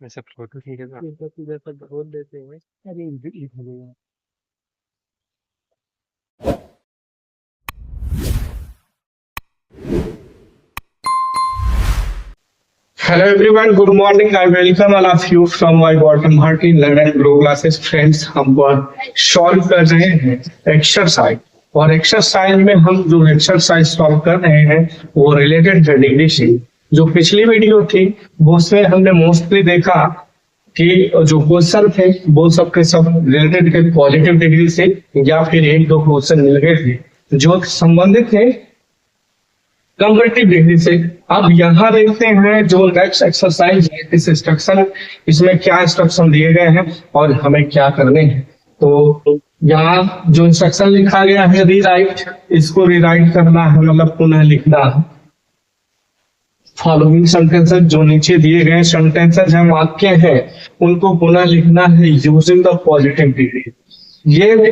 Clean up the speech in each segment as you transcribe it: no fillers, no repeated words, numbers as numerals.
ऐसा फोटो खींचेगा जैसा बोल देते हैं अरे ये भगवान। Hello everyone, good morning. I welcome all of you from my bottom heart in Learn and Grow classes. Friends, हम सॉल्व कर रहे हैं एक्सरसाइज और एक्सरसाइज में हम जो एक्सरसाइज सॉल्व कर रहे हैं वो रिलेटेड है डिग्री से। जो पिछली वीडियो थी वो उसमें हमने मोस्टली देखा कि जो क्वेश्चन थे वो सबके सब रिलेटेड थे पॉजिटिव डिग्री से या फिर एक दो क्वेश्चन मिल गए थे जो संबंधित थे कंपैरेटिव डिग्री से। अब यहाँ देखते हैं जो नेक्स्ट एक्सरसाइज है इस इंस्ट्रक्शन, इसमें क्या इंस्ट्रक्शन दिए गए हैं और हमें क्या करने हैं। तो यहाँ जो इंस्ट्रक्शन लिखा गया है रीराइट, इसको रीराइट करना है मतलब पुनः लिखना है। फॉलोइंग सेंटेंसेस जो नीचे दिए गए सेंटेंसेस हैं वाक्य हैं उनको पुनः लिखना है यूजिंग द पॉजिटिव डिग्री। ये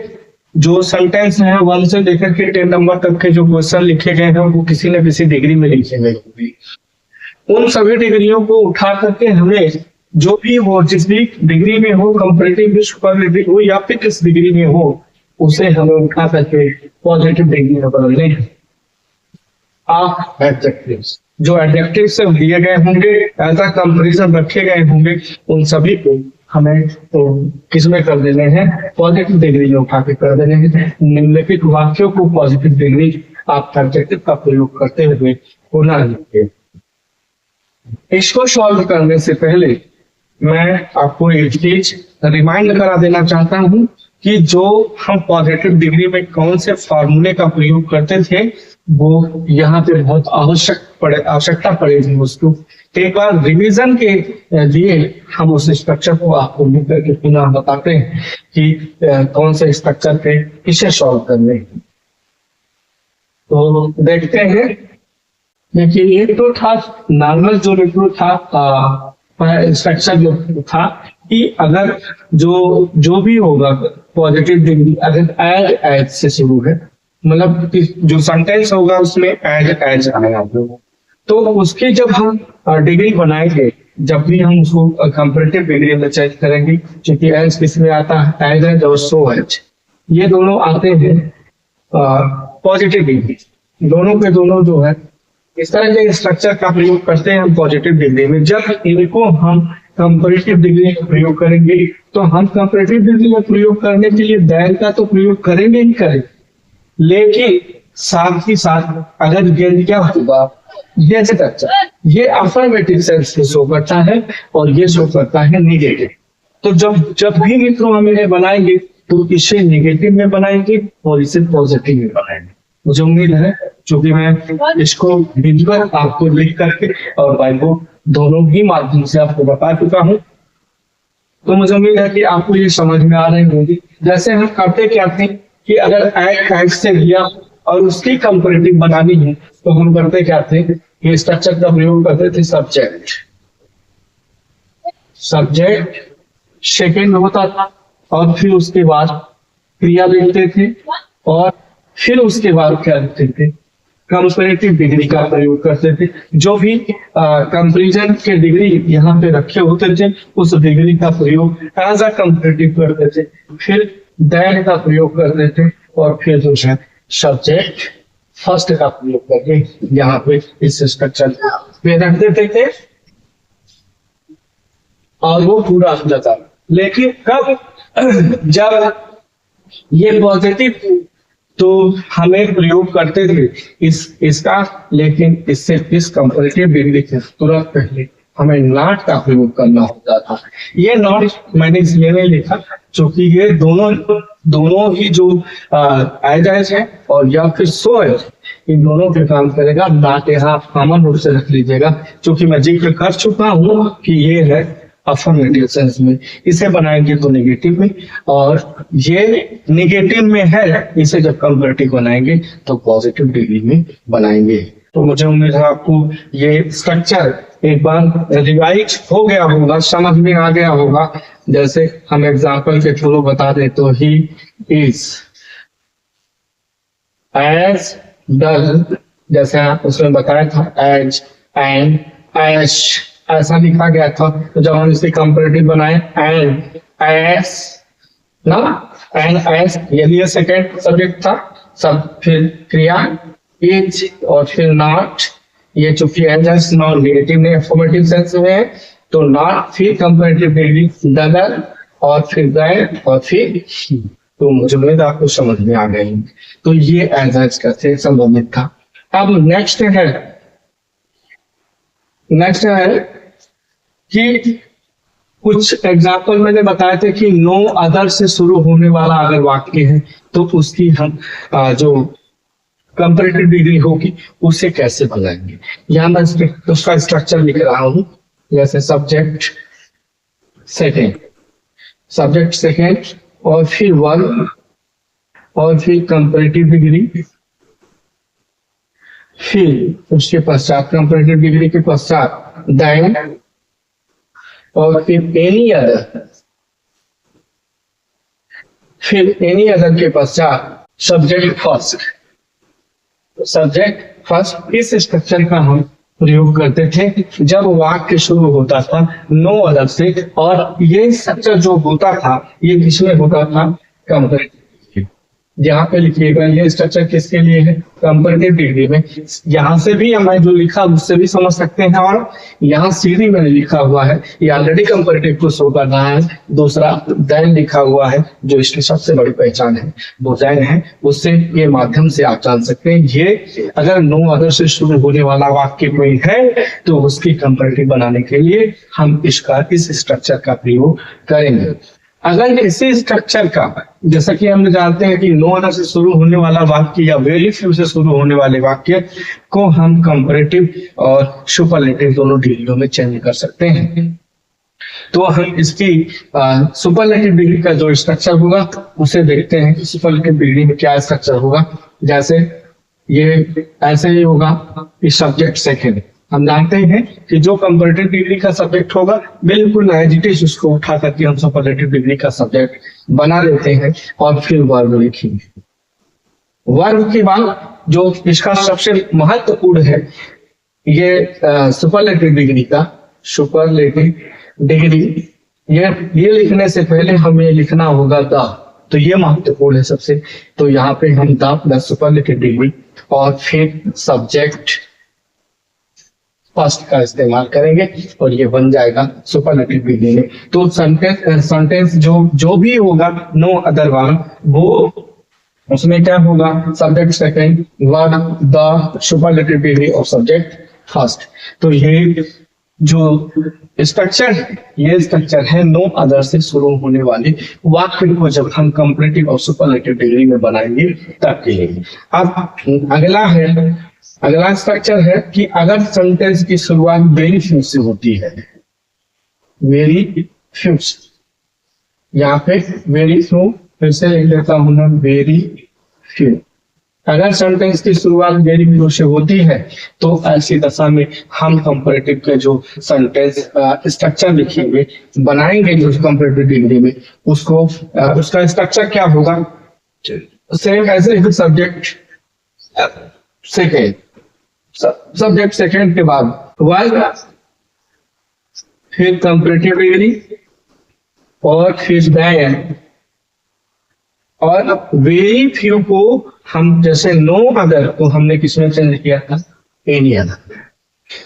जो सेंटेंस है 1 से लेकर के 10 नंबर तक के जो क्वेश्चन लिखे गए हैं वो किसी न किसी डिग्री में लिखे गए होंगे। उन सभी डिग्रियों को उठा करके हमें जो भी हो जिस भी डिग्री में हो कंपैरेटिव सुपरलेटिव हो या फिर किस डिग्री में हो उसे हमें उठा करके पॉजिटिव डिग्री में बदलने हैं। एडजेक्टिव्स जो एडजेक्टिव से दिए गए होंगे ऐसा कंपैरिजन रखे गए होंगे उन सभी को हमें तो किसमें कर देने हैं पॉजिटिव डिग्री में उठा के कर देने हैं। निम्नलिखित वाक्यों को पॉजिटिव डिग्री आप एडजेक्टिव का प्रयोग करते हुए पुनः लिखिए। इसको सॉल्व करने से पहले मैं आपको एक चीज रिमाइंड करा देना चाहता हूं कि जो हम पॉजिटिव डिग्री में कौन से फॉर्मूले का प्रयोग करते थे वो यहाँ पे बहुत आवश्यकता पड़ेगी उसको एक बार रिवीजन के लिए हम उस स्ट्रक्चर को आपको लिख करके पुनः बताते हैं कि कौन से स्ट्रक्चर पे इसे सॉल्व करने। तो देखते हैं देखिए एक तो था नॉर्मल जो था स्ट्रक्चर जो था कि अगर जो भी होगा पॉजिटिव डिग्री अगर एज से शुरू है मतलब जो सेंटेंस होगा उसमें एज आएगा तो उसकी जब हम डिग्री बनाएंगे जब भी हम उसको कंपैरेटिव डिग्री में चेंज करेंगे क्योंकि एज किस में आता है एज और सो एज ये दोनों आते हैं पॉजिटिव डिग्री दोनों के दोनों जो है इस तरह के स्ट्रक्चर का प्रयोग करते हैं हम पॉजिटिव डिग्री में। जब इनको हम कंपैरेटिव डिग्री में प्रयोग करेंगे तो हम कंपैरेटिव डिग्री में प्रयोग करने के लिए दैन का तो प्रयोग करेंगे ही करेंगे लेकिन साथ ही साथ अगर गेंद क्या होगा ये स्ट्रक्चर ये अफर्मेटिव सेंस में शो करता है और ये शो करता है निगेटिव। तो जब भी मित्रों हम इन्हें बनाएंगे तो इसे निगेटिव में बनाएंगे और इसे पॉजिटिव में बनाएंगे। मुझे उम्मीद है क्योंकि मैं इसको विजुअल आपको लिख करके और बाइक दोनों ही माध्यम से आपको बता चुका हूँ तो मुझे उम्मीद है कि आपको ये समझ में आ रही होगी। जैसे हम करते क्या थे कि अगर एग से लिया और उसकी कंपैरेटिव बनानी है तो हम करते क्या थे ये स्ट्रक्चर का प्रयोग करते थे सब्जेक्ट सेकेंड होता था और फिर उसके बाद क्रिया लिखते थे और फिर उसके बाद क्या लिखते थे कंपैरेटिव डिग्री का प्रयोग करते थे। जो भी कंपैरिजन के डिग्री यहाँ पे रखे होते थे उस डिग्री का प्रयोग एज अ कंपैरेटिव करते थे फिर दैन का प्रयोग करते थे और फिर जो है सब्जेक्ट फर्स्ट का प्रयोग करके यहाँ पे इस स्ट्रक्चर पे रख देते थे और वो पूरा हो जाता। लेकिन कब जब ये पॉजिटिव तो हमें प्रयोग करते थे इसका लेकिन इससे इस कंपैरेटिव डिग्री के तुरंत पहले हमें नॉट का प्रयोग करना होता था। ये नॉट मैंने इसलिए नहीं लिखा क्योंकि ये दोनों ही जो एज है और या फिर सो है इन दोनों पे काम करेगा। नॉट यहाँ कॉमन रूप से रख लीजिएगा क्योंकि मैं जिक्र कर चुका हूँ कि ये है अफर्मेटिव सेंस में। इसे बनाएंगे तो नेगेटिव में और ये नेगेटिव में है इसे जब कंपैरेटिव बनाएंगे तो पॉजिटिव डिग्री में बनाएंगे। तो मुझे उम्मीद है आपको ये स्ट्रक्चर एक बार रिवाइज हो गया होगा समझ में आ गया होगा। जैसे हम एग्जांपल के थ्रू बता दें तो ही इज एज डल जैसे आप उसमें बताया था एज एंड एश ऐसा लिखा गया था। तो जब हम इसके कंपैरेटिव बनाए एंड एस ना, एंड एस ये लिए सेकेंड सब्जेक्ट था, सब फिर क्रिया इज और फिर नॉट, ये चूंकि एज नॉन नेगेटिव ने अफर्मेटिव सेंस में है तो नॉट, फिर कंपैरेटिव डिग्री डगर और फिर गए और फिर तो मुझे उम्मीद आपको समझ में आ गई। तो ये एज का से संबंधित था। अब नेक्स्ट है कि कुछ एग्जाम्पल मैंने बताए थे कि नो अदर से शुरू होने वाला अगर वाक्य है तो उसकी हम जो कंपैरेटिव डिग्री होगी उसे कैसे बनाएंगे। यहां मैं उसका स्ट्रक्चर लिख रहा हूं, जैसे सब्जेक्ट सेकेंड और फिर वर्ब और फिर कंपैरेटिव डिग्री, फिर उसके पश्चात कंपैरेटिव डिग्री के पश्चात देन और फिर एनी अदर, फिर एनी अदर के पश्चात सब्जेक्ट फर्स्ट। इस स्ट्रक्चर का हम प्रयोग करते थे जब वाक्य शुरू होता था नो अदर से, और ये स्ट्रक्चर जो होता था ये किसमें होता था, कंपैरेटिव। यहाँ पे लिखिएगा ये स्ट्रक्चर किसके लिए है, कंपैरेटिव डिग्री में। यहाँ से भी मैं जो लिखा उससे भी समझ सकते हैं, और यहाँ सीधी मैंने लिखा हुआ है ये ऑलरेडी कंपैरेटिव को शो कर रहा है। दूसरा देन लिखा हुआ है जो इसकी सबसे बड़ी पहचान है वो देन है, उससे ये माध्यम से आप जान सकते हैं ये अगर नो अदर से शुरू होने वाला वाक्य कोई है तो उसकी कंपैरेटिव बनाने के लिए हम इस स्ट्रक्चर का प्रयोग करेंगे। अगर इसी स्ट्रक्चर का, जैसा कि हम जानते हैं कि नो अदर से शुरू होने वाला वाक्य या वेरी फ्यू से शुरू होने वाले वाक्य को हम कंपैरेटिव और सुपरलेटिव दोनों डिग्रियों में चेंज कर सकते हैं। तो हम इसकी सुपरलेटिव डिग्री का जो स्ट्रक्चर होगा उसे देखते हैं कि सुपरलेटिव डिग्री में क्या स्ट्रक्चर होगा। जैसे ये ऐसे ही होगा कि सब्जेक्ट सेकेंड, हम जानते हैं कि जो कंपैरेटिव डिग्री का सब्जेक्ट होगा बिल्कुल एज इट इज उसको उठा करके हम सुपरलेटिव डिग्री का सब्जेक्ट बना देते हैं और फिर वर्ब लिखेंगे। वर्ब के बाद जो इसका सबसे महत्वपूर्ण है ये सुपरलेटिव डिग्री का, सुपरलेटिव डिग्री ये लिखने से पहले हमें लिखना होगा द, तो ये महत्वपूर्ण है सबसे। तो यहाँ पे हम द सुपरलेटिव डिग्री और फिर सब्जेक्ट फर्स्ट का इस्तेमाल करेंगे और ये बन जाएगा सुपरलेटिव डिग्री में। तो सेंटेंस जो भी होगा नो अदर वाला वो उसमें क्या होगा, subject second, verb, the, superlative degree और सब्जेक्ट फर्स्ट। तो ये जो स्ट्रक्चर है नो अदर से शुरू होने वाले वाक्य को जब हम कंपैरेटिव और सुपरलेटिव डिग्री में बनाएंगे तब के लिए। अब अगला स्ट्रक्चर है कि अगर सेंटेंस की शुरुआत वेरी फ्यू से होती है, वेरी फ्यू, यहाँ पे वेरी फ्यू फिर से लिख लेता हूं ना, वेरी फ्यू। अगर सेंटेंस की शुरुआत वेरी फ्यू से होती है तो ऐसी दशा में हम कंपैरेटिव के जो सेंटेंस स्ट्रक्चर लिखेंगे बनाएंगे जो कंपैरेटिव डिग्री में उसको उसका स्ट्रक्चर क्या होगा, सेम ऐसे सब्जेक्ट सेकेंड के बाद वर्ब, फिर कंपैरेटिव डिग्री और फिर देन, और वेरी फ्यू को हम जैसे नो अदर को हमने किसमें चेंज किया था, एनी अदर,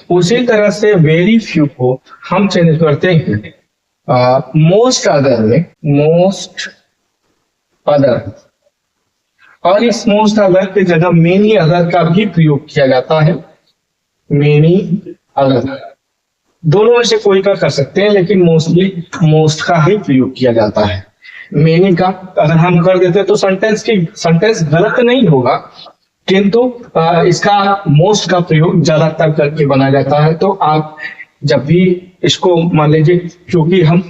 उसी तरह से वेरी फ्यू को हम चेंज करते हैं मोस्ट अदर में, मोस्ट अदर, और इस मोस्ट अदर की जगह मेनी अदर का भी प्रयोग किया जाता है। मेनी अदर दोनों में से कोई का कर सकते हैं लेकिन मोस्टली मोस्ट का ही प्रयोग किया जाता है। मेनी का अगर हम कर देते तो सेंटेंस गलत नहीं होगा, किंतु इसका मोस्ट का प्रयोग ज्यादातर करके बनाया जाता है। तो आप जब भी इसको मान लीजिए क्योंकि हम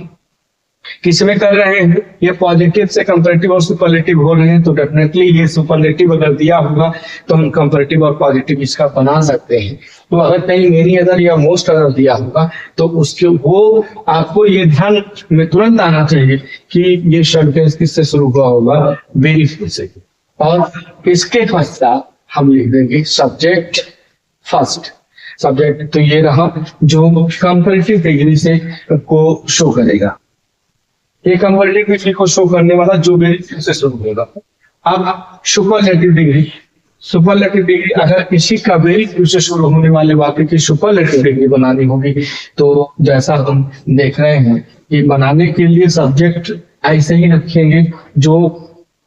किसमें कर रहे हैं, ये पॉजिटिव से कंपैरेटिव और सुपरलेटिव हो रहे हैं तो डेफिनेटली ये सुपरलेटिव अगर दिया होगा तो हम कंपैरेटिव और पॉजिटिव इसका बना सकते हैं। तो अगर कहीं मेनी अदर या मोस्ट अदर दिया होगा तो उसके वो आपको ये ध्यान में तुरंत आना चाहिए कि ये सेंटेंस किससे शुरू हुआ होगा, वेरी फ्यू से, और इसके पश्चात हम लिख देंगे सब्जेक्ट फर्स्ट। सब्जेक्ट। तो ये रहा जो कंपैरेटिव डिग्री से को शो करेगा, ये कंपैरेटिव डिग्री को शो करने वाला जो वेरिएबल से शुरू होगा। अब सुपरलेटिव डिग्री, सुपरलेटिव डिग्री अगर किसी का वेरिएबल से शुरू होने वाले वाक्य की सुपरलेटिव डिग्री बनानी होगी तो जैसा हम देख रहे हैं कि बनाने के लिए सब्जेक्ट ऐसे ही रखेंगे जो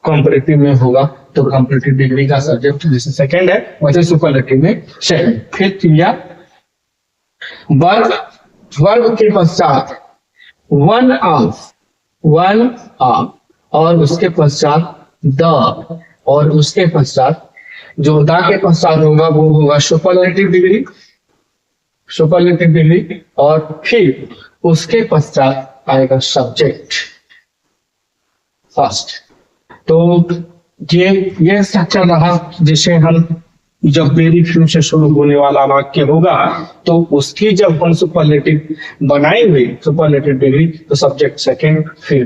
कंपैरेटिव में होगा, तो कंपैरेटिव डिग्री का सब्जेक्ट जैसे सेकंड है वैसे सुपरलेटिव में सेकंड। फिर क्रिया वर्ब, वर्ब के पश्चात वन ऑफ और उसके पश्चात द और उसके पश्चात जो द के पश्चात होगा वो होगा सुपरलेटिव डिग्री, सुपरलेटिव डिग्री और फिर उसके पश्चात आएगा सब्जेक्ट फर्स्ट। तो ये स्ट्रक्चर रहा जिसे हम जब वेरी फ्यू से शुरू होने वाला वाक्य होगा तो उसकी जब हम सुपरलेटिव बनाएंगे सुपरलेटिव डिग्री तो सब्जेक्ट सेकंड फिर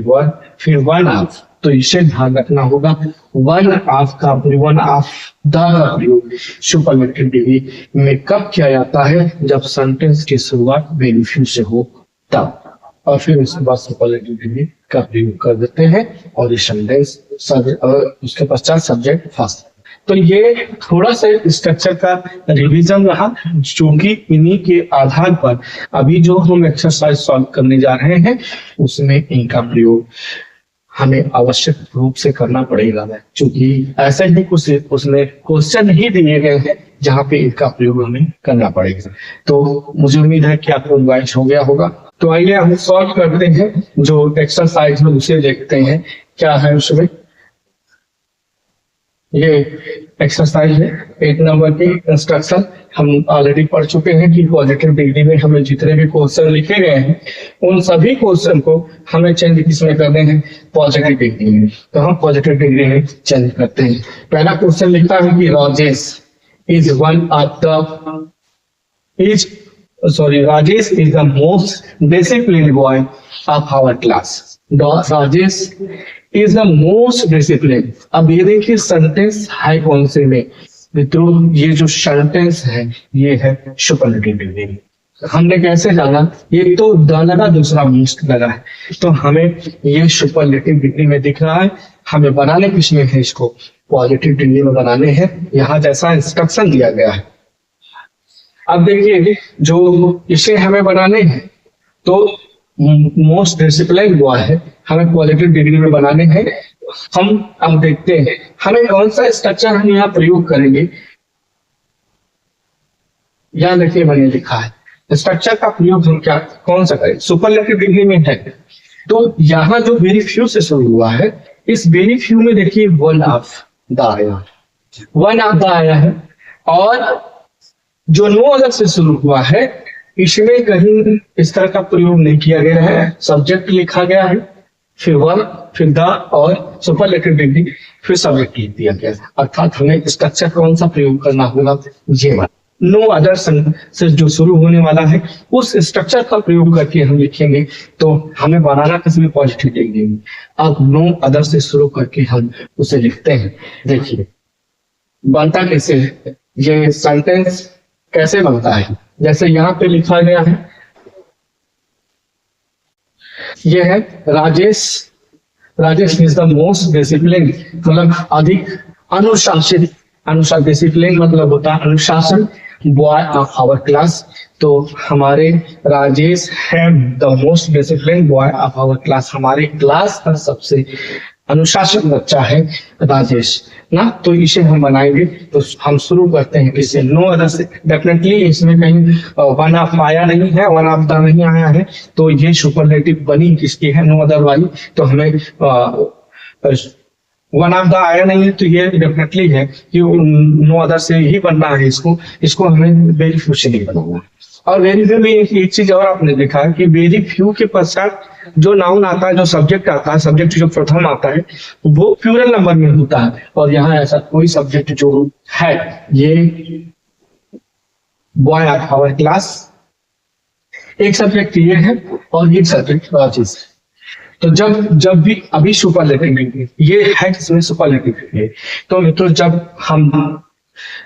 वन ऑफ। तो इसे ध्यान रखना होगा, वन ऑफ का वन ऑफ द का प्रयोग सुपरलेटिव डिग्री में कब किया जाता है, जब सेंटेंस की शुरुआत वेरी फ्यू से हो तब, और फिर उसके बाद सुपरलेटिव डिग्री का प्रयोग कर देते हैं और ये सेंटेंस उसके पश्चात सब्जेक्ट फर्स्ट। तो ये थोड़ा सा स्ट्रक्चर का रिवीजन रहा, क्योंकि इन्हीं के आधार पर अभी जो हम एक्सरसाइज सॉल्व करने जा रहे हैं उसमें इनका प्रयोग हमें आवश्यक रूप से करना पड़ेगा, क्योंकि ऐसे ही कुछ उसमें क्वेश्चन ही दिए गए हैं जहाँ पे इनका प्रयोग हमें करना पड़ेगा। तो मुझे उम्मीद है कि आपको रिवाइज हो गया होगा। तो आइए हम सॉल्व करते हैं जो एक्सरसाइज में उसे देखते हैं क्या है उसमें। ये एक्सरसाइज है 8 नंबर की इंस्ट्रक्शन हम ऑलरेडी पढ़ चुके हैं कि पॉजिटिव डिग्री में हमें जितने भी क्वेश्चन लिखे गए हैं उन सभी क्वेश्चन को हमें चेंज किसमें करने हैं, पॉजिटिव डिग्री में। तो हम पॉजिटिव डिग्री में चेंज करते हैं। पहला क्वेश्चन लिखता है कि Rajesh is the most disciplined boy of our class. Rajesh is the most discipline. अब ये देखिए सेंटेंस है कौन से में, मित्रों ये जो सेंटेंस है ये है सुपरलेटिव डिग्री। हमने कैसे जाना, ये तो द लगा दूसरा मोस्ट लगा है, तो हमें ये सुपरलेटिव डिग्री में दिख रहा है। हमें बनाने किसमें है, इसको पॉजिटिव डिग्री में बनाने हैं, यहाँ जैसा इंस्ट्रक्शन दिया गया है। अब देखिए जो इसे हमें बनाने हैं तो मोस्ट डिसिप्लिन बॉय है, हमें पॉजिटिव डिग्री में बनाने हैं। हम अब देखते हैं हमें कौन सा स्ट्रक्चर हम यहाँ प्रयोग करेंगे। यहाँ देखिए मैंने लिखा है स्ट्रक्चर का प्रयोग हम क्या कौन सा करें, सुपरलेटिव डिग्री में है। तो यहाँ जो वेरी फ्यू से शुरू हुआ है, इस वेरी फ्यू में देखिए वन ऑफ द आया है और जो नो अदर से शुरू हुआ है इसमें कहीं इस तरह का प्रयोग नहीं किया गया है। सब्जेक्ट लिखा गया है, फिर वन, फिर द और सुपरलेटिव डिग्री, फिर सब्जेक्ट लिख दिया गया। अर्थात हमें स्ट्रक्चर कौन सा प्रयोग करना होगा, ये वाला नो अदर से जो शुरू होने वाला है उस स्ट्रक्चर का प्रयोग करके हम लिखेंगे। तो हमें बनाना किसमें, पॉजिटिव डिग्री में। अब नो अदर से शुरू करके हम उसे लिखते हैं। देखिए बनता कैसे है, ये सेंटेंस कैसे बनता है, जैसे यहाँ पे लिखा गया है, ये है Rajesh is the most discipline, मतलब अधिक अनुशासित, डिसिप्लिन मतलब होता है अनुशासन, बॉय ऑफ आवर क्लास। तो हमारे राजेश है the most discipline boy of our class, हमारे क्लास का सबसे अनुशासित बच्चा है राजेश ना। तो इसे हम बनाएंगे, तो हम शुरू करते हैं इसे नो अदर से। डेफिनेटली इसमें कहीं वन ऑफ आया नहीं है, वन ऑफ द नहीं आया है, तो ये सुपरलेटिव बनी किसकी है, नो अदर वाली। तो हमें वन ऑफ द आया नहीं है, तो ये डेफिनेटली है कि नो अदर से ही बनना है। इसको हमें वेरी फ्यू से नहीं बनाना। और वेरी फ्यू में एक चीज और आपने देखा है कि वेरी फ्यू के पश्चात जो नाउन आता है, जो सब्जेक्ट आता है, सब्जेक्ट जो प्रथम आता है वो प्लूरल नंबर में होता है। और यहाँ ऐसा कोई सब्जेक्ट जो है, ये बॉय ऑफ आवर क्लास, एक सब्जेक्ट ये है और एक सब्जेक्ट राजेश है। तो जब भी अभी सुपरलेटिव डिग्री ये है किसमें, सुपरलेटिव डिग्री। तो मित्रों जब हम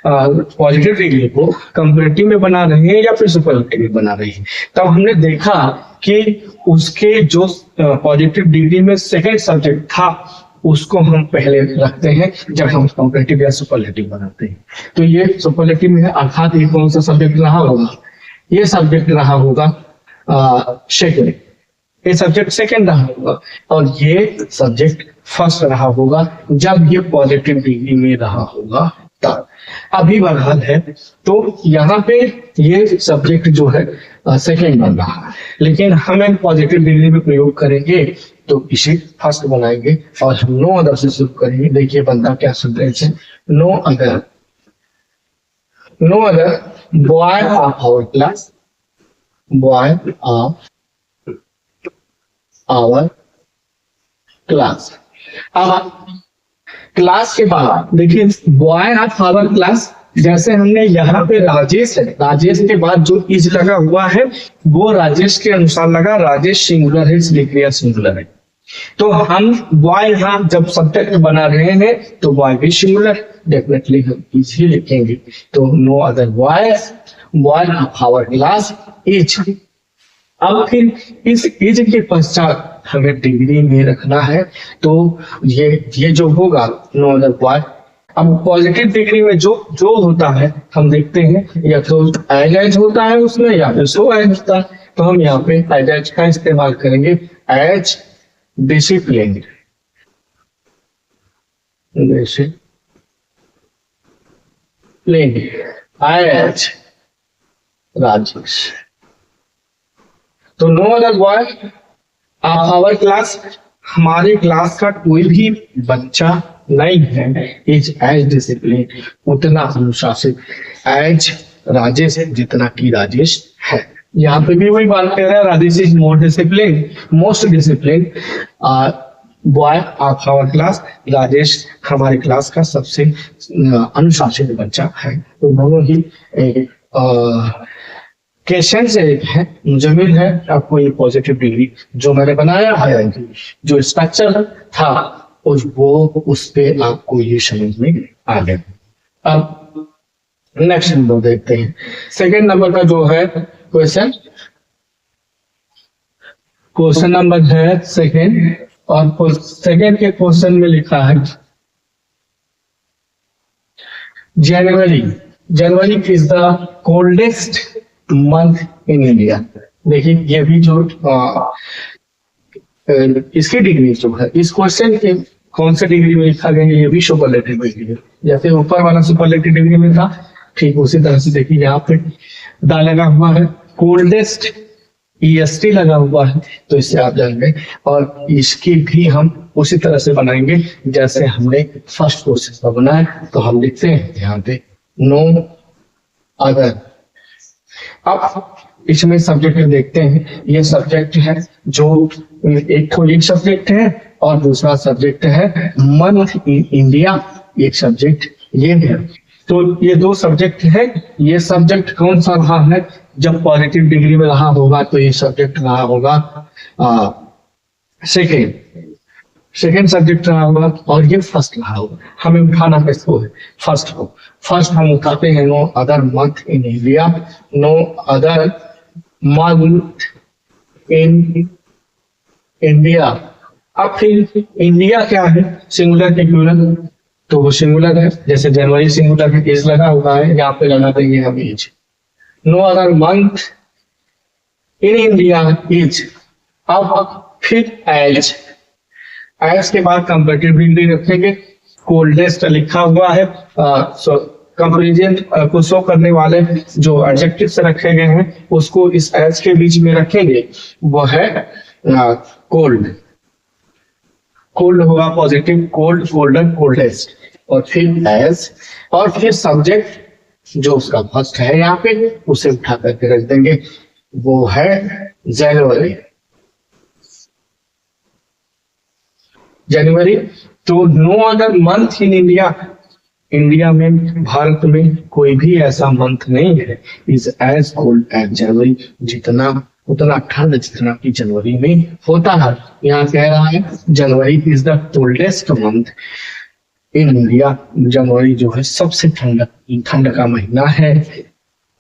पॉजिटिव डिग्री को कंपैरेटिव में बना रहे हैं या फिर सुपरलेटिव में बना रहे हैं। तब हमने देखा कि उसके जो पॉजिटिव डिग्री में सेकंड सब्जेक्ट था उसको हम पहले रखते हैं जब हम कंपैरेटिव या सुपरलेटिव बनाते हैं। तो ये सुपरलेटिव में है, अर्थात ये कौन सा सब्जेक्ट रहा होगा, ये सब्जेक्ट रहा होगा सेकंड, ये सब्जेक्ट सेकंड रहा होगा और ये सब्जेक्ट फर्स्ट रहा होगा जब ये पॉजिटिव डिग्री में रहा होगा तब। अभी बहरहाल है तो यहाँ पे ये सब्जेक्ट जो है सेकंड बन रहा है, लेकिन हम एक पॉजिटिव डिग्री में प्रयोग करेंगे तो इसे फर्स्ट बनाएंगे और हम नो अदर से शुरू करेंगे। देखिए बनता क्या सेंटेंस है, no other boy of our class, boy of our class. अब क्लास के बाद देखिए बॉय ऑफ आवर क्लास, जैसे हमने यहाँ पे राजेश है, राजेश के बाद जो इज लगा हुआ है वो राजेश के अनुसार लगा, राजेश सिंगुलर है इसलिए क्रिया सिंगुलर है। तो हम बॉय यहाँ जब सब्जेक्ट बना रहे हैं तो बॉय भी सिंगुलर, डेफिनेटली हम इज ही लिखेंगे। तो no other boy of our class is. अब फिर इस इज के पश्चात हमें डिग्री में रखना है, तो ये जो होगा नो अदर बॉय। अब पॉजिटिव डिग्री में जो होता है हम देखते हैं या तो एज होता है उसमें या फिर सो एज होता है। तो हम यहाँ पे एज का इस्तेमाल करेंगे, एज डिसिप्लिन, एज राजेश। तो no other boy of our class, हमारे क्लास का कोई भी बच्चा नहीं है, इज एज डिसिप्लिन, उतना अनुशासित एज राजेश है जितना कि राजेश है। यहाँ पे भी वही बात कर रहा है, Rajesh is most discipline boy of our class, Rajesh हमारे क्लास का सबसे अनुशासित बच्चा है। तो दोनों ही क्वेश्चन से है, मुझे उम्मीद है आपको ये पॉजिटिव डिग्री जो मैंने बनाया है, जो स्ट्रक्चर था वो उस पे आपको ये समझ में आ गया। अब नेक्स्ट नंबर देखते हैं, सेकंड नंबर का जो है क्वेश्चन नंबर है सेकंड, और सेकंड के क्वेश्चन में लिखा है January is the coldest month in India. देखिए ये भी जो इसकी डिग्री जो है इस क्वेश्चन के कौन से डिग्री में लिखा गया है, ये भी सुपरलेटिव डिग्री है। जैसे ऊपर वाला सुपरलेटिव डिग्री में था ठीक उसी तरह से देखिए यहाँ पे दा लगा हुआ है, कोल्डेस्ट EST लगा हुआ है, तो इससे आप जाएंगे और इसकी भी हम उसी तरह से बनाएंगे जैसे हमने फर्स्ट क्वेश्चन का बनाया। तो हम लिखते हैं ध्यान पे नो अदर। अब इसमें सब्जेक्ट देखते हैं, ये सब्जेक्ट है जो एक सब्जेक्ट है और दूसरा सब्जेक्ट है मंथ इन इंडिया, एक सब्जेक्ट ये है। तो ये दो सब्जेक्ट है, ये सब्जेक्ट कौन सा रहा है जब पॉजिटिव डिग्री में रहा होगा, तो ये सब्जेक्ट रहा होगा सेकेंड सब्जेक्ट रहा होगा और ये फर्स्ट रहा होगा। हमें उठाना किसको है, फर्स्ट को। फर्स्ट हम उठाते हैं no other month in India, no other month in India. अब फिर इंडिया क्या है, सिंगुलर के प्लूरल, तो वो सिंगुलर है, जैसे जनवरी सिंगुलर है, इज लगा हुआ है, यहाँ पे लगा देंगे हम is. No other month in India is. अब फिर एज के बाद कंपैरेटिव डिग्री रखेंगे, कोल्डेस्ट लिखा हुआ है, कंपैरिजन को शो करने वाले जो एडजेक्टिव से रखे गए हैं उसको इस एज के बीच में रखेंगे, वो है कोल्ड होगा पॉजिटिव, कोल्ड, कोल्डर, कोल्डेस्ट, और फिर एज, और फिर सब्जेक्ट जो उसका फर्स्ट है यहाँ पे उसे उठा करके रख देंगे, वो है जनवरी। तो no other month in India, India में, भारत में कोई भी ऐसा मंथ नहीं है is as cold as January, जितना उतना ठंड जितना कि जनवरी में होता है। यहाँ कह रहा है January is the coldest month in India. जनवरी जो है सबसे ठंड ठंड का महीना है,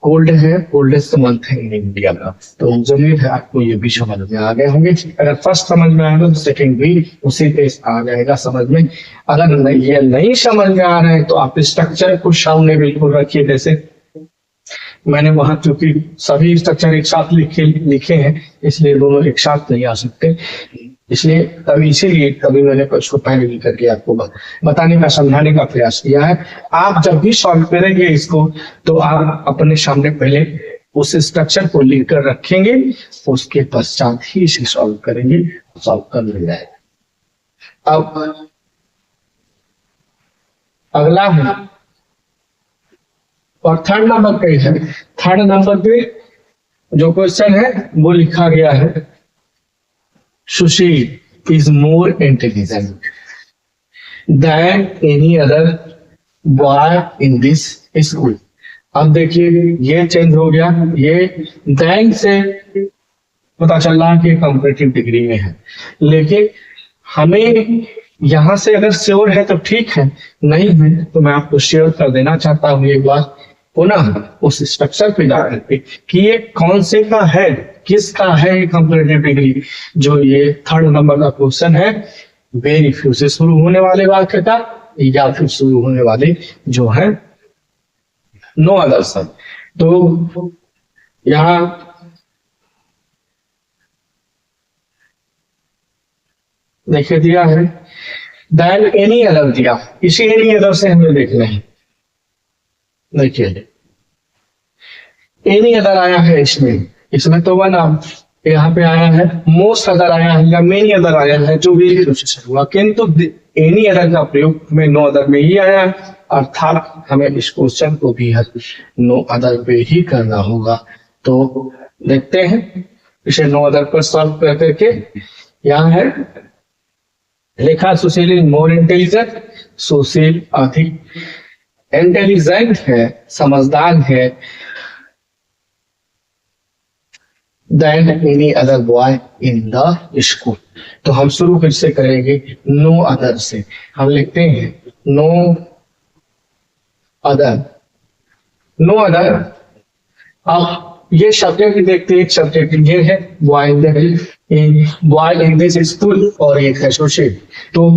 कोल्ड है, कोल्डेस्ट मंथ है इन इंडिया का। तो उम्मीद है आपको ये भी समझ में आ गए होंगे। अगर फर्स्ट समझ में आएगा तो सेकंड भी उसी पे आ जाएगा समझ में। अगर ये नहीं समझ में आ रहा है तो आप स्ट्रक्चर को सामने बिल्कुल रखिए। जैसे मैंने वहां चूंकि सभी स्ट्रक्चर एक साथ लिखे हैं, इसलिए दोनों एक साथ नहीं आ सकते, इसलिए तभी मैंने उसको पहले लिख करके आपको बताने का, समझाने का प्रयास किया है। आप जब भी सॉल्व करेंगे इसको तो आप अपने सामने पहले उस स्ट्रक्चर को लिख कर रखेंगे, उसके पश्चात ही इसे सॉल्व करेंगे, सॉल्व कर ले जाएगा। अब अगला है और थर्ड नंबर पे है। थर्ड नंबर पे जो क्वेश्चन है वो लिखा गया है, Sushil is more intelligent than any other boy in this school. अब देखिए ये चेंज हो गया, ये देन से पता चल रहा है कि कंपैरेटिव डिग्री में है, लेकिन हमें यहां से अगर श्योर है तो ठीक है, नहीं है तो मैं आपको शेयर कर देना चाहता हूं एक बार पुनः उस स्ट्रक्चर पे जाकर के कि ये कौन से का है, किसका है कंपैरेटिव डिग्री। जो ये थर्ड नंबर का क्वेश्चन है, वेरी फ्यू से शुरू होने वाले वाक्य का या फिर शुरू होने वाले जो है नो अदर सन। तो यहां देखिए दिया है देन एनी अदर दिया, इसी एनी अदर से हमें देखना है। देखिए एनी अदर आया है, इसमें तो वन आप यहाँ पे आया है, मोस्ट अदर आया है या मेनी अदर आया है, जो भी प्रोसेस हुआ, किंतु एनी अदर का प्रयोग हमें नो अदर में ही आया है, अर्थात हमें इस क्वेश्चन को भी नो अदर पे ही करना होगा। तो देखते हैं इसे नो अदर पर सॉल्व कर करके। यहाँ है लिखा सुशील इज मोर इंटेलिजेंट, सुशील अधिक इंटेलिजेंट है, समझदार है, than any other boy in the school. तो हम शुरू किससे करेंगे, नो अदर से। हम लिखते हैं नो अदर, नो अदर। अब ये सब्जेक्ट देखते हैं, एक सब्जेक्ट ये है बॉय इन दिस स्कूल और एक है सुशील। तो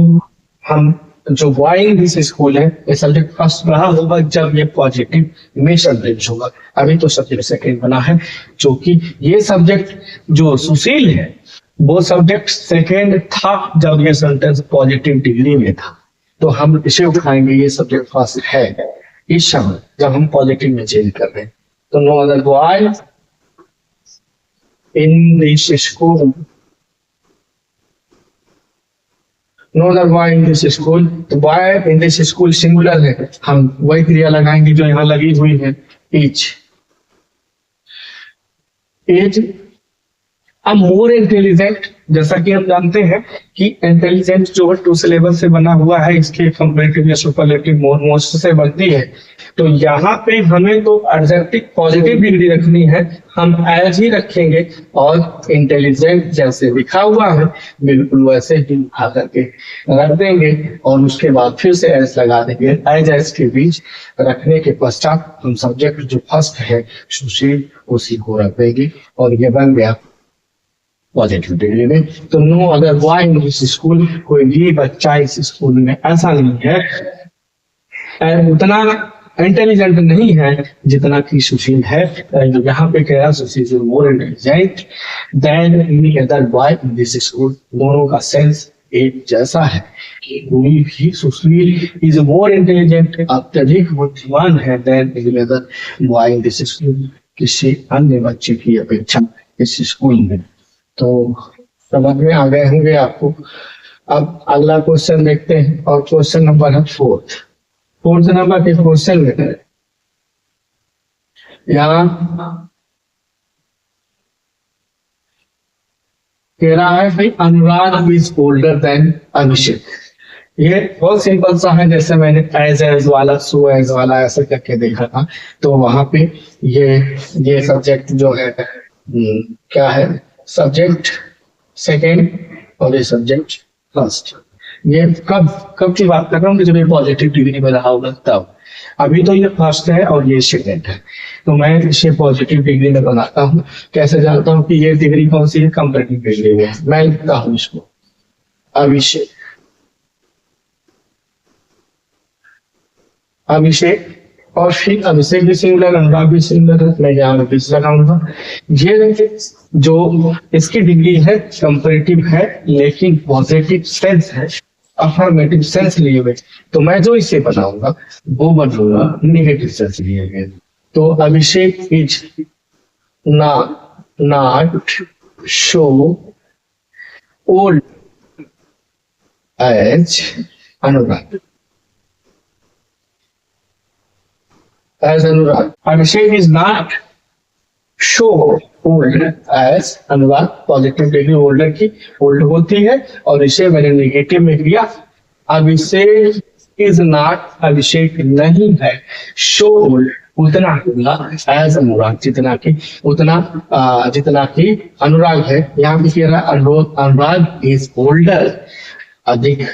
हम जो बॉय इन दिस स्कूल है ये सब्जेक्ट फर्स्ट रहा होगा जब ये पॉजिटिव में सब्जेक्ट होगा। अभी तो सब्जेक्ट सेकंड बना है, जो कि ये सब्जेक्ट जो सुशील है वो सब्जेक्ट सेकंड था जब ये सेंटेंस पॉजिटिव डिग्री में था। तो हम इसे उठाएंगे, ये सब्जेक्ट फर्स्ट है इस समय जब हम पॉजिटिव में चेंज कर रहे हैं। तो no other boy in this school, no other boy in this school. तो boy in this school singular है, हम वही क्रिया लगाएंगे जो यहाँ लगी हुई है, इज। अब मोर इंटेलिजेंट, जैसा कि हम जानते हैं कि इंटेलिजेंट जो है टू सिलेबल से बना हुआ है, इसके कंपैरेटिव या सुपरलेटिव मोस्ट से बनती है। तो यहाँ पे हमें तो एडजेक्टिव पॉजिटिव डिग्री रखनी है, हम एज ही रखेंगे और इंटेलिजेंट जैसे लिखा हुआ है बिल्कुल वैसे ही उठा करके रख देंगे और उसके बाद फिर से एज लगा देंगे। एज के बीच रखने के पश्चात हम सब्जेक्ट जो फर्स्ट है सुशील उसी को रख देंगे और ये बन गया पॉजिटिव डिग्री में। तो no other boy in this school, कोई भी बच्चा इस स्कूल में ऐसा नहीं है, उतना इंटेलिजेंट नहीं है जितना कि सुशील है। यहाँ पे कह रहा Sushil is more intelligent than any other boy in this school. दोनों का सेंस एक जैसा है कि कोई भी सुशील इज मोर इंटेलिजेंट, अत्यधिक बुद्धिमान है than any other boy in this school, किसी अन्य बच्चे की अपेक्षा इस स्कूल में। तो समझ में आ गए होंगे आपको। अब अगला क्वेश्चन देखते हैं और क्वेश्चन नंबर है फोर्थ नंबर के क्वेश्चन में यहाँ कह रहा है भाई अनुराग इज ओल्डर देन अभिषेक। ये बहुत सिंपल सा है, जैसे मैंने एज वाला सो एज वाला ऐसे करके देखा था। तो वहां पे ये सब्जेक्ट जो है क्या है, सब्जेक्ट सेकेंड और ये सब्जेक्ट फर्स्ट। ये कब कब की बात कर रहा हूँ कि जब ये पॉजिटिव डिग्री में रहा होगा तब। अभी तो ये फर्स्ट है और ये सेकंड है, तो मैं इसे पॉजिटिव डिग्री में बनाता हूँ। कैसे जानता हूँ कि ये डिग्री कौन सी है? कंपैरेटिव डिग्री है। मैं लिखता हूँ इसको अभिषेक, अभिषेक, और फिर अभिषेक भी सिंगुलर, अनुराग भी सिंगुलर है, मैं यहाँ पे लगाऊंगा। ये जो इसकी डिग्री है कंपैरेटिव है, लेकिन पॉजिटिव सेंस है, अफर्मेटिव सेंस लिए हुए, तो मैं जो इसे बनाऊंगा वो बनूंगा नेगेटिव सेंस लिए हुए। तो Abhishek is not show old as Anurag, as Anurag. Abhishek is not show old as Anurag. Positive degree older की ओल्ड होती है, और इसे मैंने नेगेटिव में किया। अभिषेक इज नॉट, अभिषेक नहीं है शो ओल्ड उतना होगा एज अनुराग, जितना की उतना जितना की अनुराग है। यहाँ पे कह रहा है अनुराग इज ओल्डर, अधिक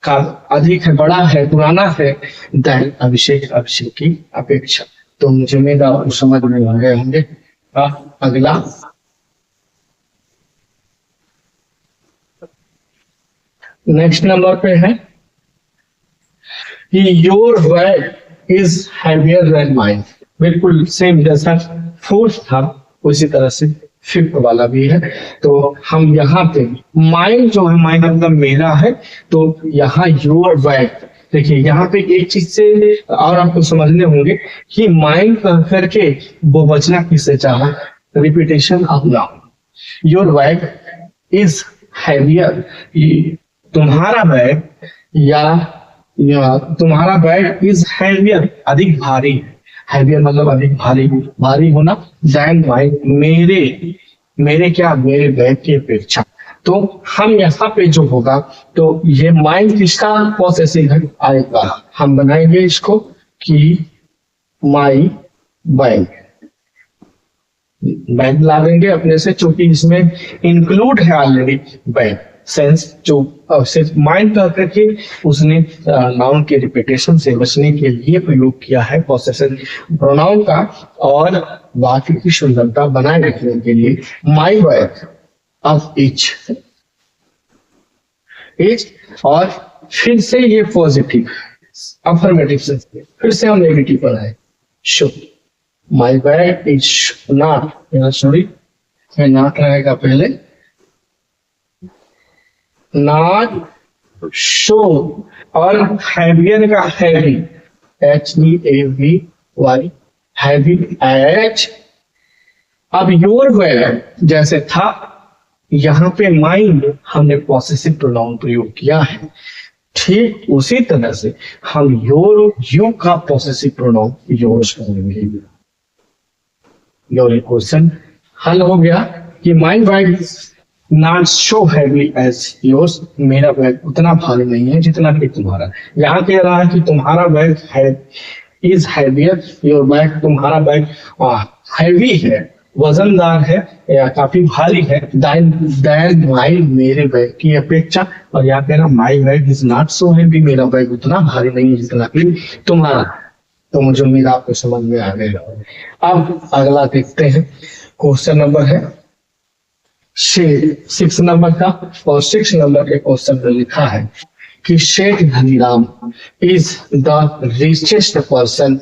का अधिक है, बड़ा है, पुराना है, देन अभिषेक, अभिषेक की अपेक्षा। तो मुझे उम्मीद आप समझ में आ गए होंगे। अगला नेक्स्ट नंबर पे है कि your word is heavier than mine. बिल्कुल सेम जैसा फोर्थ था उसी तरह से फिफ्थ वाला भी है। तो हम यहाँ पे माइंड जो है, माइंड मतलब मेरा है, तो यहाँ योर वर्ड, देखिए यहाँ पे एक चीज से और आपको समझने होंगे कि माइंड करके वो बचना किससे चाहा, repetition of noun. Your word is heavier, तुम्हारा बैग या तुम्हारा बैग इज हैवियर, अधिक भारी, हैवियर मतलब अधिक भारी, भारी होना, देन माइंड, मेरे क्या, मेरे बैग की अपेक्षा। तो हम यहाँ पे जो होगा, तो ये माइंड किसका पॉसेसिव है आएगा, हम बनाएंगे इसको कि माई बैग, बैग ला देंगे अपने से, चूंकि इसमें इंक्लूड है ऑलरेडी बैग सेंस, जो सिर्फ माइंड कर करके उसने नाउन के रिपीटेशन से बचने के लिए प्रयोग किया है पॉसेसिव प्रोनाउन का, और वाक्य की सुंदरता बनाए रखने के लिए माई बैग ऑफ इच, और फिर से ये पॉजिटिव अफर्मेटिव सेंस, फिर से हम नेगेटिव पर आए, show my bag is not, sorry not रहेगा पहले, नॉट शो, और हैवियर का हैवी, HEAVY, हैवी एच। अब योर वेयर जैसे था, यहाँ पे माइंड हमने पॉसेसिव प्रोनाउन प्रयोग किया है, ठीक उसी तरह से हम यू का पॉसेसिव प्रोनाउन योर्स करेंगे। योर क्वेश्चन हल हो गया कि my bag not so heavy as yours, मेरा बैग उतना भारी नहीं है जितना कि तुम्हारा। यहाँ कह रहा है कि तुम्हारा बैग है इज हैवियर, योर बैग, तुम्हारा बैग हैवी है, वजनदार है या काफी भारी है, देन माई, मेरे बैग की अपेक्षा। और यहाँ कह रहा my bag is not so heavy, मेरा बैग उतना भारी नहीं है जितना कि तुम्हारा। तो मुझे उम्मीद आपको समझ में आ गया। अब अगला देखते हैं, क्वेश्चन नंबर है 6 नंबर का, और 6 नंबर के क्वेश्चन में लिखा है कि Sheikh Dhaniram is the richest person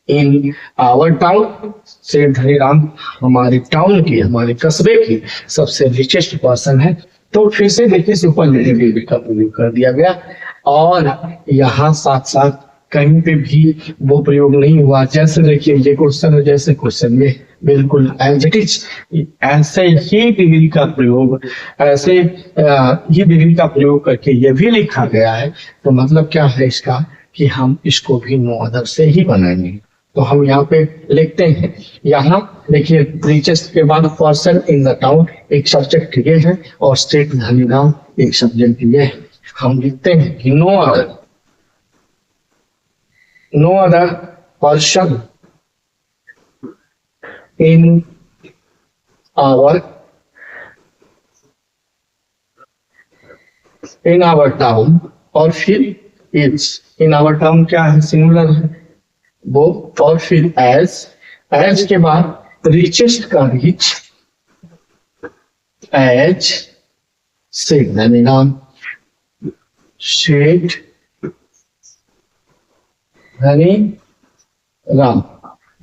in our town. Sheikh Dhaniram हमारे टाउन की, हमारे कस्बे की सबसे रिचेस्ट पर्सन है। तो फिर से देखिए सुपरलेटिव डिग्री का प्रयोग कर दिया गया, और यहाँ साथ साथ कहीं पे भी वो प्रयोग नहीं हुआ। जैसे देखिए ये क्वेश्चन है, जैसे क्वेश्चन ये बिल्कुल एज इट इज, ऐसे ही डिग्री का प्रयोग, ऐसे ही डिग्री का प्रयोग करके ये भी लिखा गया है। तो मतलब क्या है इसका कि हम इसको भी नो अदर से ही बनाएंगे। तो हम यहाँ पे लिखते हैं, यहाँ देखिए रिचेस्ट के बाद पर्सन इन द टाउन एक सब्जेक्ट ये है, और स्टेट धनीराम एक सब्जेक्ट ये है। हम लिखते हैं कि no other person in our town और फिर इज। इन आवर टर्म क्या है, सिंगुलर है वो। और फिर एज के बाद रिचेस्ट का रिच, एज से धनीराम, शेठ धनी राम।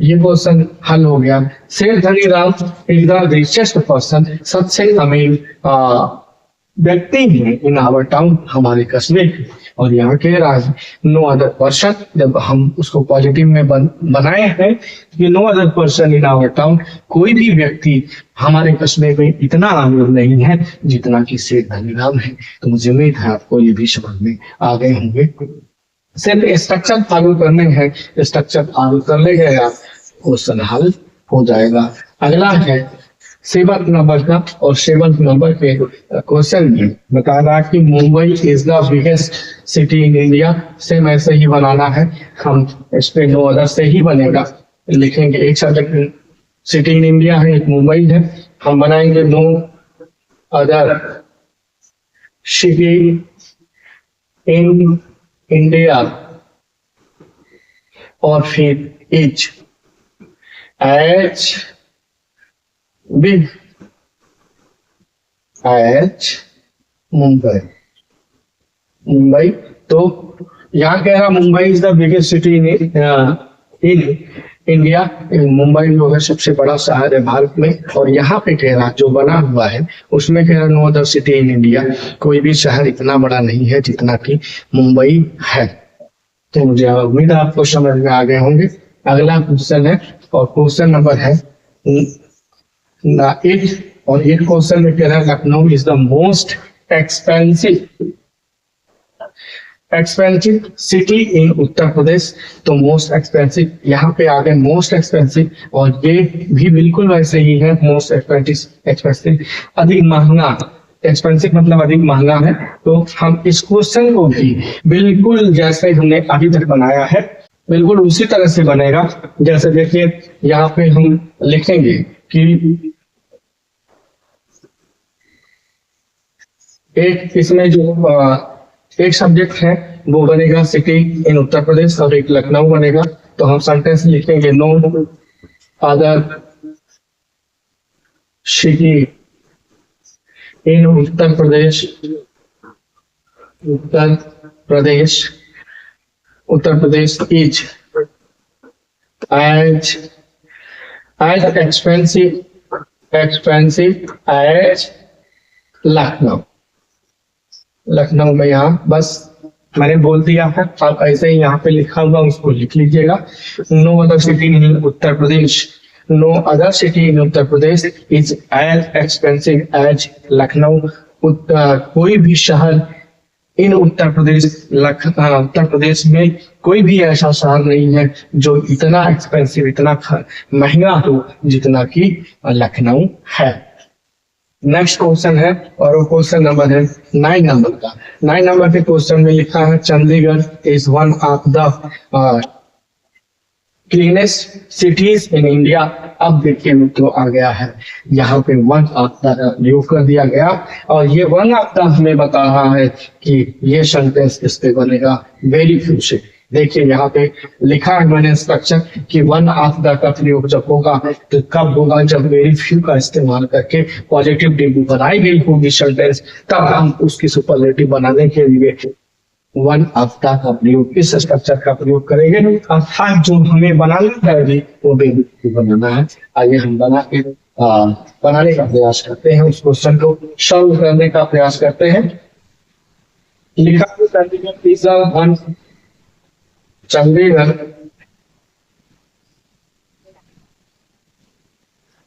ये क्वेश्चन हल हो गया। सेठ Dhani Ram is the richest person, सबसे अमीर व्यक्ति है इन आवर टाउन, हमारे कस्बे के। और यहाँ कह रहा है नो अदर पर्सन, जब हम उसको पॉजिटिव में बनाए हैं कि no other person in our town, कोई भी व्यक्ति हमारे कस्बे में इतना अमीर नहीं है जितना कि सेठ धनी राम है। तो मुझे उम्मीद है आपको ये भी समझ में आ गए होंगे। सिर्फ स्ट्रक्चर फॉलो करने हैं, स्ट्रक्चर फॉलो कर लेंगे आप, क्वेश्चन हल हो जाएगा। अगला है 7th नंबर का, और 7th नंबर के क्वेश्चन में बता रहा कि Mumbai is the biggest city in India. Same ऐसे ही बनाना है, हम इस पे नो अदर से ही बनेगा। लिखेंगे एक सब्जेक्ट सिटी इन इंडिया है, एक मुंबई है, हम बनाएंगे no other city in India, और फिर is as big as Mumbai. Mumbai तो यहाँ कह रहा Mumbai is the biggest city in India. Mumbai जो है सबसे बड़ा शहर है भारत में। और यहाँ पे कह रहा जो बना हुआ है उसमें कह रहा no other city in India, कोई भी शहर इतना बड़ा नहीं है जितना कि मुंबई है। तो मुझे उम्मीद है आपको समझ में आ गए होंगे। अगला क्वेश्चन है, और क्वेश्चन नंबर है 8, और एक क्वेश्चन में कह रहा है Lucknow is the most expensive city in Uttar Pradesh. तो मोस्ट एक्सपेंसिव यहाँ पे आ गए, मोस्ट एक्सपेंसिव, और ये भी बिल्कुल वैसे ही है, मोस्ट एक्सपेंसिव अधिक महंगा। एक्सपेंसिव मतलब अधिक महंगा है। तो हम इस क्वेश्चन को भी बिल्कुल जैसे हमने अभी तक बनाया है बिल्कुल उसी तरह से बनेगा। जैसे देखिए यहाँ पे हम लिखेंगे कि एक इसमें जो एक सब्जेक्ट है वो बनेगा सिटी इन उत्तर प्रदेश, और एक लखनऊ बनेगा। तो हम सेंटेंस लिखेंगे no other city in Uttar Pradesh, Uttar Pradesh is as expensive as Lucknow. Lucknow में यहाँ बस मैंने बोल दिया है, आप ऐसे ही यहाँ पे लिखा हुआ उसको लिख लीजिएगा। No other city in Uttar Pradesh, no other city in Uttar Pradesh is as expensive as Lucknow. कोई भी शहर इन उत्तर प्रदेश में कोई भी ऐसा शहर नहीं है जो इतना एक्सपेंसिव, इतना महंगा हो जितना कि लखनऊ है। नेक्स्ट क्वेश्चन है, और वो क्वेश्चन नंबर है 9 नंबर का। 9 नंबर के क्वेश्चन में लिखा है Chandigarh is one of the cleanest cities in India. अब देखिए तो आ गया है यहाँ पे वन ऑफ द प्रयोग कर दिया गया, और ये वन ऑफ द हमें बता रहा है कि ये सेंटेंस किस पे बनेगा, वेरी फ्यू से। देखिए यहाँ पे लिखा है मैंने स्ट्रक्चर कि वन ऑफ द का प्रयोग जब होगा तो कब होगा, जब वेरी फ्यू का इस्तेमाल करके पॉजिटिव डिग्री बनाई गई होगी सेंटेंस, तब हम उसकी सुपरलेटिव बनाने के लिए वन ऑफ द का प्रयोग, इस स्ट्रक्चर का प्रयोग करेंगे। अर्थात जो हमें बनाना है वो वेरी बनाना है। आइए हम बनाने का प्रयास करते हैं, उस क्वेश्चन को सॉल्व करने का प्रयास करते हैं। लिखा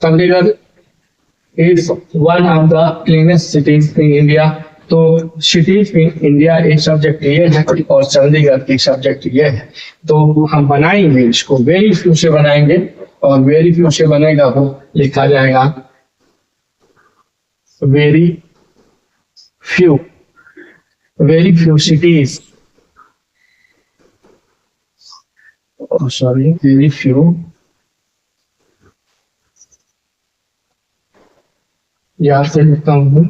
Chandigarh is one of the cleanest cities in India. तो सिटीज इन इंडिया एक सब्जेक्ट ये है और चंडीगढ़ एक सब्जेक्ट ये है। तो हम बनाएंगे इसको वेरी फ्यू से बनाएंगे, और वेरी फ्यू से बनेगा वो लिखा जाएगा very few cities, sorry very few यहाँ से लिखता हूँ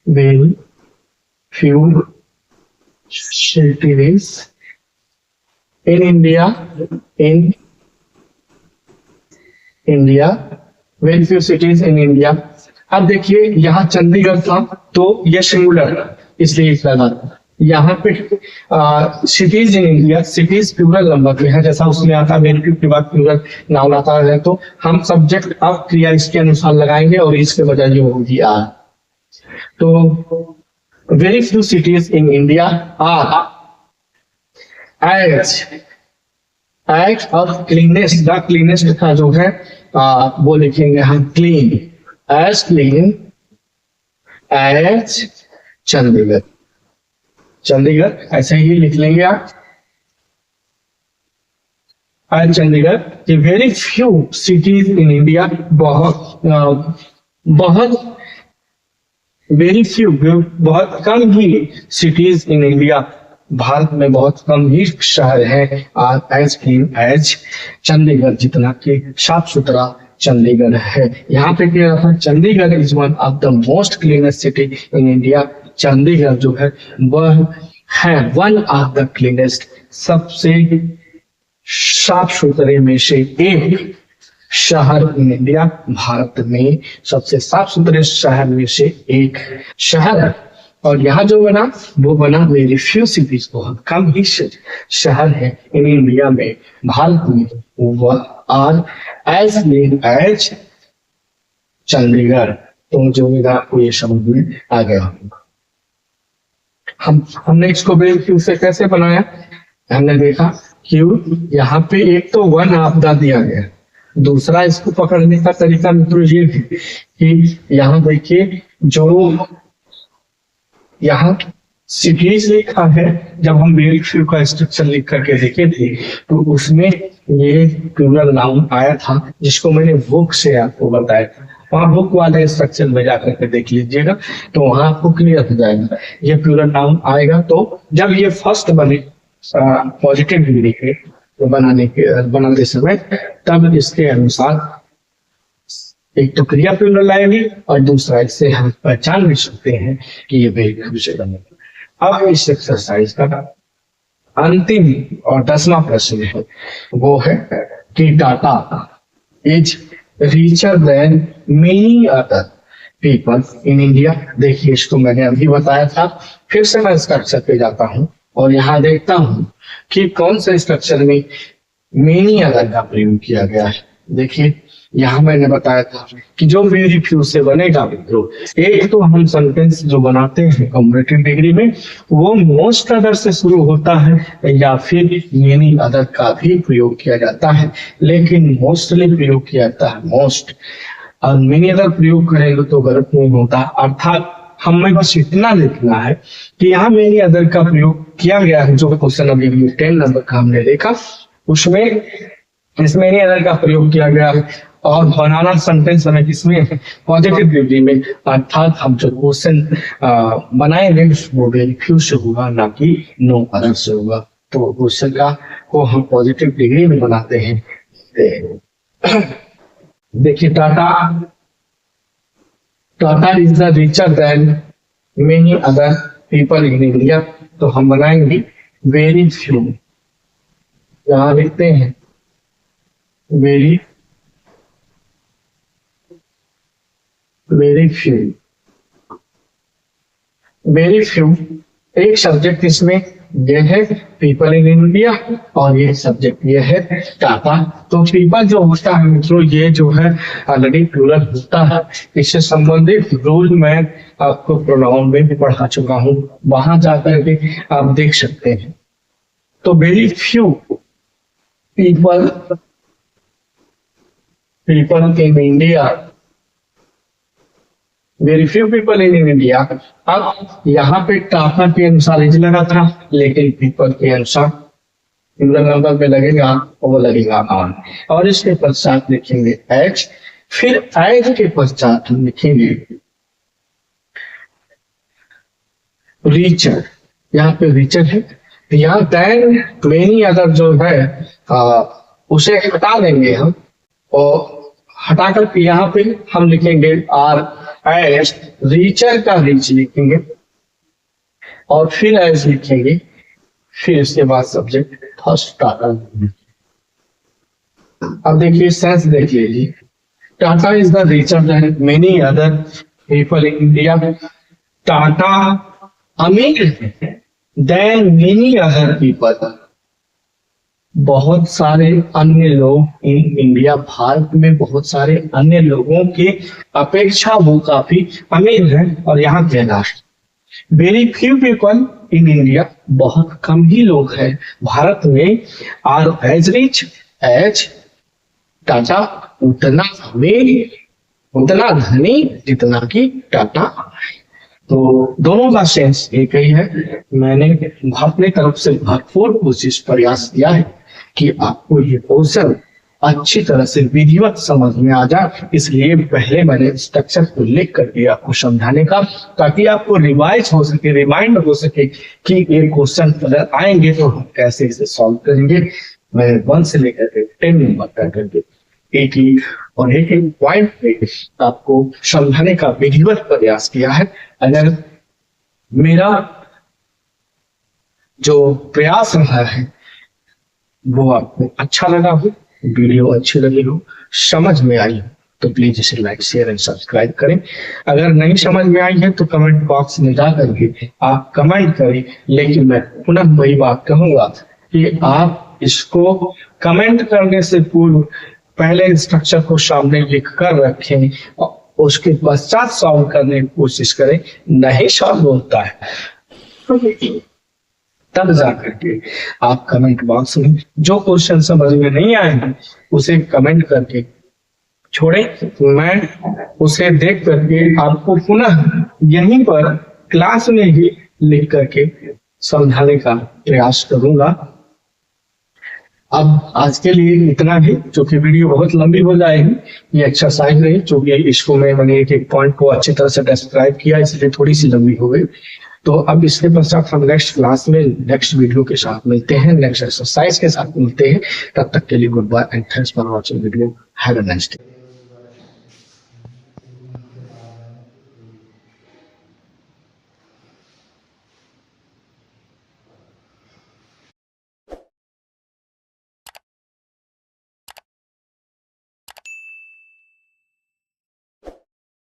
very few cities in India, very few cities in India। अब देखिए यहाँ चंडीगढ़ था तो ये सिंगुलर इसलिए लगा। यहाँ पे cities in India, cities plural number में है, जैसा उसमें आता है वेरी फ्यू के बाद प्लूरल नाउन आता है, तो हम सब्जेक्ट अब क्रिया इसके अनुसार लगाएंगे और इसके बजाय ये होगी आर। तो very few cities in India are as और क्लीनेस्ट, द क्लीनेस्ट का जो है वो लिखेंगे हम क्लीन एज चंडीगढ़। चंडीगढ़ ऐसे ही लिख लेंगे आप एज चंडीगढ़। कि very few cities in India, बहुत वेरी फ्यू, बहुत कम ही सिटीज इन इंडिया, भारत में बहुत कम ही शहर है एज क्लीन एज चंडीगढ़, जितना कि साफ सुथरा चंडीगढ़ है। यहाँ पे क्या था, Chandigarh is one of the most cleanest city in India. Chandigarh जो है वह है वन ऑफ द क्लीनेस्ट, सबसे साफ सुथरे में से एक शहर इन इंडिया, भारत में सबसे साफ सुथरे शहर में से एक शहर है। और यहाँ जो बना वो बना वेरी फ्यू सिटीज, बहुत कम ही शहर है इन इंडिया में, भारत में, वह are as clean as Chandigarh. तो जो मेरा आपको ये समझ में आ गया होगा। हमने इसको वेरी फ्यू से कैसे बनाया, हमने देखा क्यों यहाँ पे एक तो वन ऑफ द दिया गया, दूसरा इसको पकड़ने का तरीका मित्रों ये है कि यहाँ देखिए जो यहाँ सिटीज लिखा है, जब हम वेरी फ्यू का स्ट्रक्चर लिख करके देखे थे तो उसमें ये प्लूरल नाउन आया था, जिसको मैंने बुक से आपको बताया था। वहाँ बुक वाले स्ट्रक्चर में जाकर के देख लीजिएगा तो वहां आपको क्लियर हो जाएगा ये प्लूरल नाउन आएगा। तो जब ये फर्स्ट बने पॉजिटिव डिग्री के बनाने समय, तब इसके अनुसार एक तो क्रिया प्लूरल आएगी और दूसरा इससे हम पहचान भी सकते हैं कि ये वेरी फ्यू से बने। अब इस एक्सरसाइज का अंतिम और 10वां प्रश्न है, वो है कि data is richer than many other people in India. देखिए इसको मैंने अभी बताया था, फिर से मैं स्ट्रक्चर पे जाता हूँ और यहाँ देखता हूँ कि कौन से स्ट्रक्चर में मेनी अदर का प्रयोग किया गया है। देखिए यहाँ मैंने बताया था कि जो वेरी फ्यू से बनेगा मित्रों, एक तो हम सेंटेंस जो बनाते हैं कॉम्परेटिव डिग्री में वो मोस्ट अदर से शुरू होता है या फिर मेनी अदर का भी प्रयोग किया जाता है, लेकिन मोस्टली प्रयोग किया जाता है मोस्ट, और मेनी अदर प्रयोग करेंगे तो गलत नहीं होता। अर्थात हमें बस इतना लिखना है कि यहाँ मेनी अदर का प्रयोग किया गया है। जो क्वेश्चन अभी 10 नंबर का हमने देखा उसमें इसमें मेनी अदर का प्रयोग किया गया है और बनाना सेंटेंस हमें किसमें, पॉजिटिव डिग्री में। अर्थात हम जो क्वेश्चन बनाएंगे वो वेरी फ्यू से होगा, ना कि नो अदर से होगा। तो क्वेश्चन का को हम पॉजिटिव डिग्री में बनाते हैं। देखिए Tata is the richer than many other people in India, तो हम बनाएंगे वेरी फ्यू, यहाँ लिखते हैं वेरी फ्यू। एक सब्जेक्ट इसमें ये है पीपल इन इंडिया और ये सब्जेक्ट ये है टाटा। तो पीपल जो होता है मित्रों, ये जो है ऑलरेडी प्लूरल होता है। इससे संबंधित रूल मैं आपको प्रोनाउन में भी पढ़ा चुका हूँ, वहां जाकर के आप देख सकते हैं। तो very few people in India, very few people in India. अब यहाँ पे टाटा के अनुसार एज लगा था, लेकिन पीपल के अनुसार प्लूरल नंबर पे लगेगा वो लगेगा ऑन, और इसके पश्चात लिखेंगे एच, फिर एच के पश्चात हम लिखेंगे रीचर। यहाँ पे रीचर है, यहाँ देन मेनी अदर जो है उसे हटा देंगे हम, और हटाकर यहाँ पे हम लिखेंगे आर एच, रीचर का रीच लिखेंगे और फिर एज लिखेंगे, फिर इसके बाद सब्जेक्ट फर्स्ट टाटा। अब देखिए सेंस देख लीजिए, Tata is the richer than many other people in India. Tata अमीर देन मेनी अदर पीपल, बहुत सारे अन्य लोग इन इंडिया, भारत में बहुत सारे अन्य लोगों के अपेक्षा वो काफी अमीर है। और यहाँ के last, very few people in India, बहुत कम ही लोग हैं भारत में, are as rich as Tata, उतना अमीर, उतना धनी जितना कि टाटा। तो दोनों का सेंस एक ही है। मैंने अपने तरफ से भरपूर कोशिश प्रयास किया है कि आपको ये क्वेश्चन अच्छी तरह से विधिवत समझ में आ जाए, इसलिए पहले मैंने स्ट्रक्चर को लिख कर दिया आपको समझाने का, ताकि आपको रिवाइज हो सके, रिमाइंड हो सके कि ये क्वेश्चन अगर आएंगे तो हम कैसे इसे सॉल्व करेंगे। मैं 1 से लेकर के 10 नंबर तक करके एक ही और एक एक पॉइंट पे आपको समझाने का विधिवत प्रयास किया है। अगर मेरा जो प्रयास रहा है वो आपको अच्छा लगा हो, वीडियो अच्छी लगी हो, समझ में आई हो, तो प्लीज इसे लाइक शेयर एंड सब्सक्राइब करें। अगर नहीं समझ में आई है तो कमेंट बॉक्स में जा करके आप कमेंट करें, लेकिन मैं पुनः वही बात कहूंगा कि आप इसको कमेंट करने से पूर्व पहले स्ट्रक्चर को सामने लिख कर रखें, उसके पश्चात सॉल्व करने की कोशिश करें। नहीं सॉल्व होता है तब जाकर के आप कमेंट बॉक्स में जो क्वेश्चन समझ में नहीं आए उसे कमेंट करके छोड़े, मैं उसे देख करके आपको पुनः यहीं पर क्लास में ही लिख करके समझाने का प्रयास करूंगा। अब आज के लिए इतना ही, क्योंकि वीडियो बहुत लंबी हो जाएगी। ये एक्सरसाइज रही, क्योंकि इसको मैंने एक एक पॉइंट को अच्छी तरह से डिस्क्राइब किया, इसलिए थोड़ी सी लंबी हो गई। तो अब इसके पश्चात हम नेक्स्ट क्लास में नेक्स्ट वीडियो के साथ मिलते हैं, नेक्स्ट एक्सरसाइज के साथ मिलते हैं। तब तक के लिए good bye and thanks for watching video. Have a nice day.